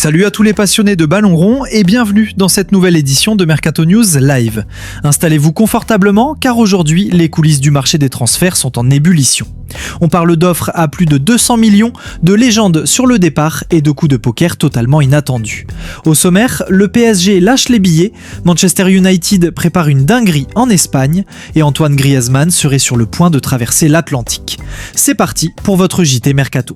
Salut à tous les passionnés de ballon rond et bienvenue dans cette nouvelle édition de Mercato News Live. Installez-vous confortablement car aujourd'hui, les coulisses du marché des transferts sont en ébullition. On parle d'offres à plus de 200 millions, de légendes sur le départ et de coups de poker totalement inattendus. Au sommaire, le PSG lâche les billets, Manchester United prépare une dinguerie en Espagne et Antoine Griezmann serait sur le point de traverser l'Atlantique. C'est parti pour votre JT Mercato.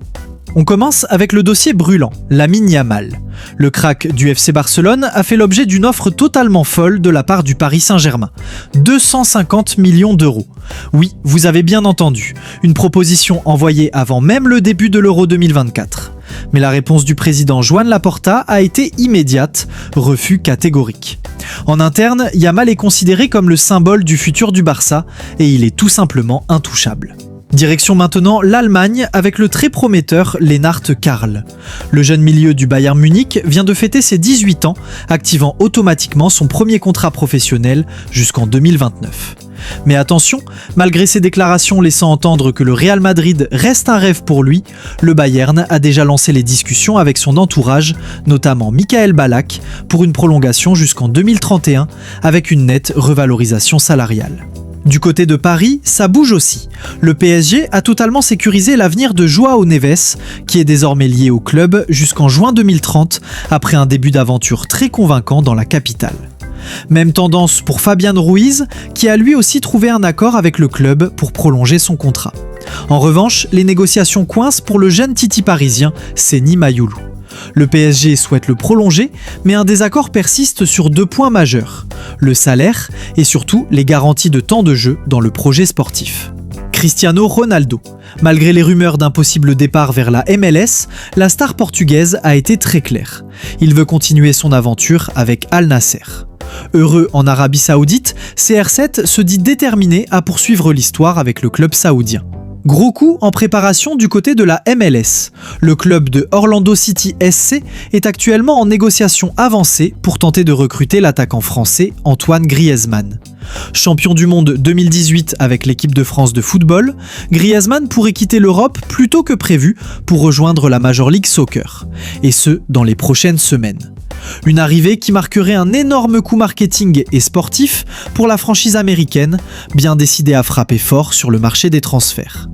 On commence avec le dossier brûlant, Lamine Yamal. Le crack du FC Barcelone a fait l'objet d'une offre totalement folle de la part du Paris Saint-Germain. 250 millions d'euros. Oui, vous avez bien entendu, une proposition envoyée avant même le début de l'Euro 2024. Mais la réponse du président Joan Laporta a été immédiate, refus catégorique. En interne, Yamal est considéré comme le symbole du futur du Barça et il est tout simplement intouchable. Direction maintenant l'Allemagne avec le très prometteur Lennart Karl. Le jeune milieu du Bayern Munich vient de fêter ses 18 ans, activant automatiquement son premier contrat professionnel jusqu'en 2029. Mais attention, malgré ses déclarations laissant entendre que le Real Madrid reste un rêve pour lui, le Bayern a déjà lancé les discussions avec son entourage, notamment Michael Ballack, pour une prolongation jusqu'en 2031 avec une nette revalorisation salariale. Du côté de Paris, ça bouge aussi. Le PSG a totalement sécurisé l'avenir de Joao Neves, qui est désormais lié au club jusqu'en juin 2030, après un début d'aventure très convaincant dans la capitale. Même tendance pour Fabian Ruiz, qui a lui aussi trouvé un accord avec le club pour prolonger son contrat. En revanche, les négociations coincent pour le jeune Titi parisien, Seny Mayulu. Le PSG souhaite le prolonger, mais un désaccord persiste sur 2 points majeurs, le salaire et surtout les garanties de temps de jeu dans le projet sportif. Cristiano Ronaldo. Malgré les rumeurs d'un possible départ vers la MLS, la star portugaise a été très claire. Il veut continuer son aventure avec Al Nasser. Heureux en Arabie Saoudite, CR7 se dit déterminé à poursuivre l'histoire avec le club saoudien. Gros coup en préparation du côté de la MLS. Le club de Orlando City SC est actuellement en négociation avancée pour tenter de recruter l'attaquant français Antoine Griezmann. Champion du monde 2018 avec l'équipe de France de football, Griezmann pourrait quitter l'Europe plus tôt que prévu pour rejoindre la Major League Soccer, et ce dans les prochaines semaines. Une arrivée qui marquerait un énorme coup marketing et sportif pour la franchise américaine, bien décidée à frapper fort sur le marché des transferts.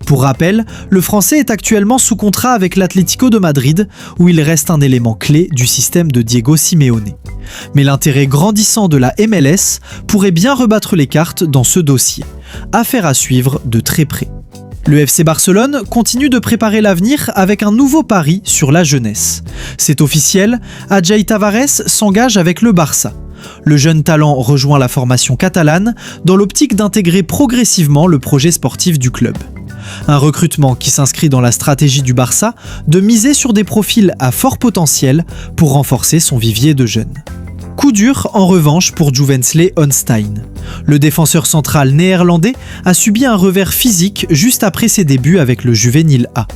Pour rappel, le Français est actuellement sous contrat avec l'Atlético de Madrid, où il reste un élément clé du système de Diego Simeone. Mais l'intérêt grandissant de la MLS pourrait bien rebattre les cartes dans ce dossier. Affaire à suivre de très près. Le FC Barcelone continue de préparer l'avenir avec un nouveau pari sur la jeunesse. C'est officiel, Adjei Tavares s'engage avec le Barça. Le jeune talent rejoint la formation catalane dans l'optique d'intégrer progressivement le projet sportif du club. Un recrutement qui s'inscrit dans la stratégie du Barça de miser sur des profils à fort potentiel pour renforcer son vivier de jeunes. Coup dur en revanche pour Joevensley Onstein. Le défenseur central néerlandais a subi un revers physique juste après ses débuts avec le Juvénile A.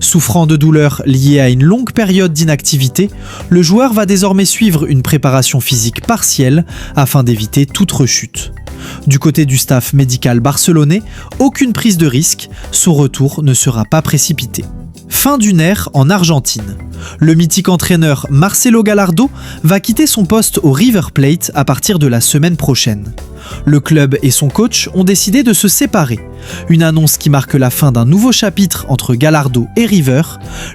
Souffrant de douleurs liées à une longue période d'inactivité, le joueur va désormais suivre une préparation physique partielle afin d'éviter toute rechute. Du côté du staff médical barcelonais, aucune prise de risque, son retour ne sera pas précipité. Fin d'une ère en Argentine. Le mythique entraîneur Marcelo Gallardo va quitter son poste au River Plate à partir de la semaine prochaine. Le club et son coach ont décidé de se séparer. Une annonce qui marque la fin d'un nouveau chapitre entre Gallardo et River,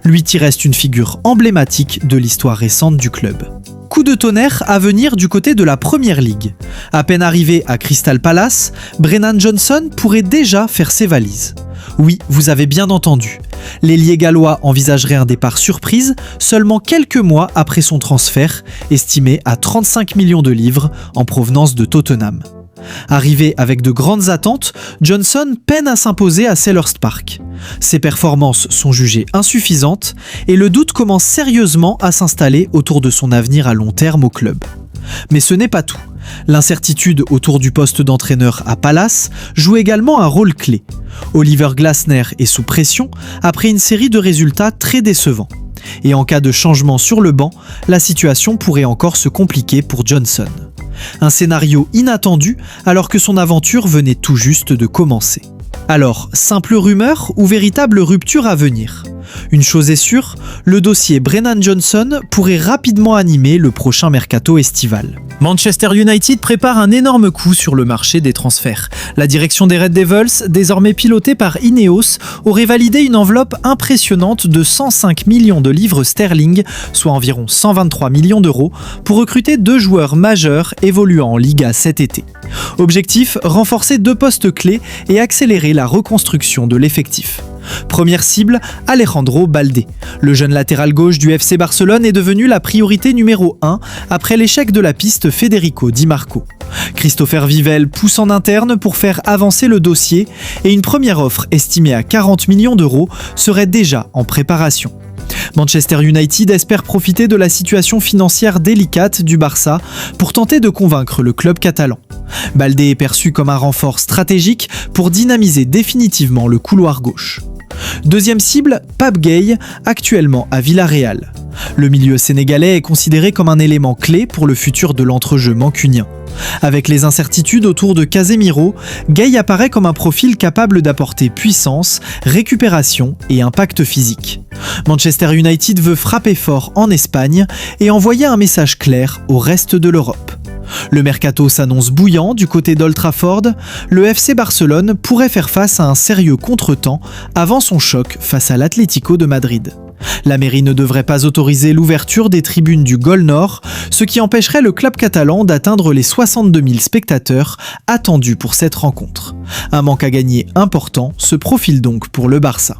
lui qui reste une figure emblématique de l'histoire récente du club. Coup de tonnerre à venir du côté de la Premier League. À peine arrivé à Crystal Palace, Brennan Johnson pourrait déjà faire ses valises. Oui, vous avez bien entendu. L'ailier gallois envisagerait un départ surprise seulement quelques mois après son transfert, estimé à 35 millions de livres en provenance de Tottenham. Arrivé avec de grandes attentes, Johnson peine à s'imposer à Selhurst Park. Ses performances sont jugées insuffisantes et le doute commence sérieusement à s'installer autour de son avenir à long terme au club. Mais ce n'est pas tout. L'incertitude autour du poste d'entraîneur à Palace joue également un rôle clé. Oliver Glasner est sous pression après une série de résultats très décevants. Et en cas de changement sur le banc, la situation pourrait encore se compliquer pour Johnson. Un scénario inattendu alors que son aventure venait tout juste de commencer. Alors, simple rumeur ou véritable rupture à venir ? Une chose est sûre, le dossier Brennan Johnson pourrait rapidement animer le prochain mercato estival. Manchester United prépare un énorme coup sur le marché des transferts. La direction des Red Devils, désormais pilotée par Ineos, aurait validé une enveloppe impressionnante de 105 millions de livres sterling, soit environ 123 millions d'euros, pour recruter 2 joueurs majeurs évoluant en Liga cet été. Objectif, renforcer 2 postes clés et accélérer la reconstruction de l'effectif. Première cible, Alejandro Baldé. Le jeune latéral gauche du FC Barcelone est devenu la priorité numéro 1 après l'échec de la piste Federico Di Marco. Christopher Vivell pousse en interne pour faire avancer le dossier et une première offre estimée à 40 millions d'euros serait déjà en préparation. Manchester United espère profiter de la situation financière délicate du Barça pour tenter de convaincre le club catalan. Baldé est perçu comme un renfort stratégique pour dynamiser définitivement le couloir gauche. Deuxième cible, Pape Gueye, actuellement à Villarreal. Le milieu sénégalais est considéré comme un élément clé pour le futur de l'entrejeu mancunien. Avec les incertitudes autour de Casemiro, Gueye apparaît comme un profil capable d'apporter puissance, récupération et impact physique. Manchester United veut frapper fort en Espagne et envoyer un message clair au reste de l'Europe. Le mercato s'annonce bouillant du côté d'Old Trafford. Le FC Barcelone pourrait faire face à un sérieux contretemps avant son choc face à l'Atlético de Madrid. La mairie ne devrait pas autoriser l'ouverture des tribunes du Gol Nord, ce qui empêcherait le club catalan d'atteindre les 62 000 spectateurs attendus pour cette rencontre. Un manque à gagner important se profile donc pour le Barça.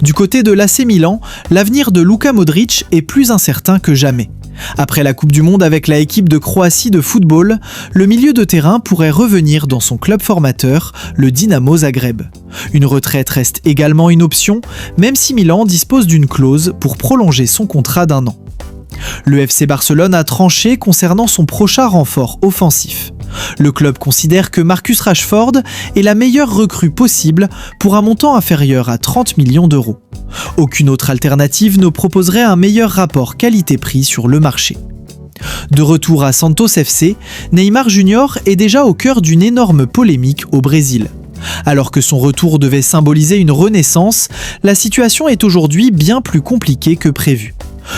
Du côté de l'AC Milan, l'avenir de Luka Modric est plus incertain que jamais. Après la Coupe du Monde avec la équipe de Croatie de football, le milieu de terrain pourrait revenir dans son club formateur, le Dinamo Zagreb. Une retraite reste également une option, même si Milan dispose d'une clause pour prolonger son contrat d'1 an. Le FC Barcelone a tranché concernant son prochain renfort offensif. Le club considère que Marcus Rashford est la meilleure recrue possible pour un montant inférieur à 30 millions d'euros. Aucune autre alternative ne proposerait un meilleur rapport qualité-prix sur le marché. De retour à Santos FC, Neymar Jr. est déjà au cœur d'une énorme polémique au Brésil. Alors que son retour devait symboliser une renaissance, la situation est aujourd'hui bien plus compliquée que prévu.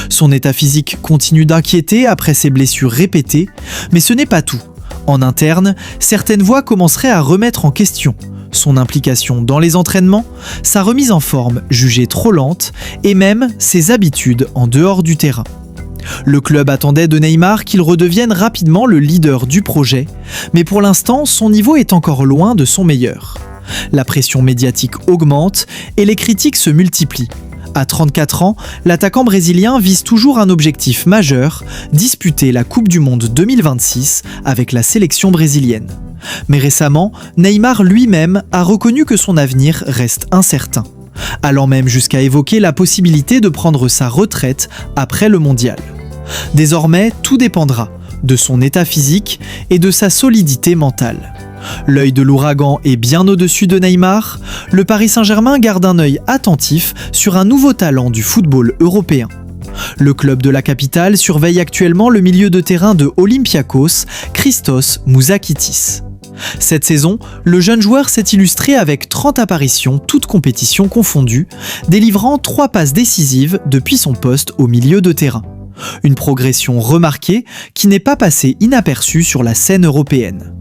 Son état physique continue d'inquiéter après ses blessures répétées, mais ce n'est pas tout. En interne, certaines voix commenceraient à remettre en question son implication dans les entraînements, sa remise en forme jugée trop lente et même ses habitudes en dehors du terrain. Le club attendait de Neymar qu'il redevienne rapidement le leader du projet, mais pour l'instant, son niveau est encore loin de son meilleur. La pression médiatique augmente et les critiques se multiplient. À 34 ans, l'attaquant brésilien vise toujours un objectif majeur, disputer la Coupe du Monde 2026 avec la sélection brésilienne. Mais récemment, Neymar lui-même a reconnu que son avenir reste incertain, allant même jusqu'à évoquer la possibilité de prendre sa retraite après le mondial. Désormais, tout dépendra de son état physique et de sa solidité mentale. L'œil de l'ouragan est bien au-dessus de Neymar. Le Paris Saint-Germain garde un œil attentif sur un nouveau talent du football européen. Le club de la capitale surveille actuellement le milieu de terrain de Olympiakos, Christos Mouzakitis. Cette saison, le jeune joueur s'est illustré avec 30 apparitions, toutes compétitions confondues, délivrant 3 passes décisives depuis son poste au milieu de terrain. Une progression remarquée qui n'est pas passée inaperçue sur la scène européenne.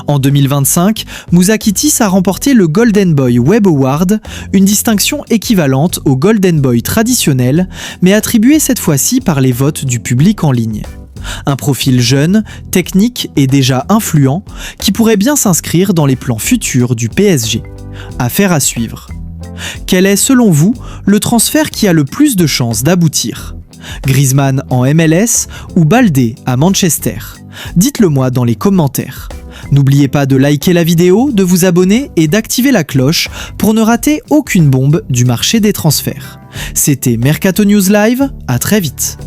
En 2025, Mouzakitis a remporté le Golden Boy Web Award, une distinction équivalente au Golden Boy traditionnel, mais attribuée cette fois-ci par les votes du public en ligne. Un profil jeune, technique et déjà influent, qui pourrait bien s'inscrire dans les plans futurs du PSG. Affaire à suivre. Quel est, selon vous, le transfert qui a le plus de chances d'aboutir ? Griezmann en MLS ou Baldé à Manchester ? Dites-le moi dans les commentaires. N'oubliez pas de liker la vidéo, de vous abonner et d'activer la cloche pour ne rater aucune bombe du marché des transferts. C'était Mercato News Live, à très vite.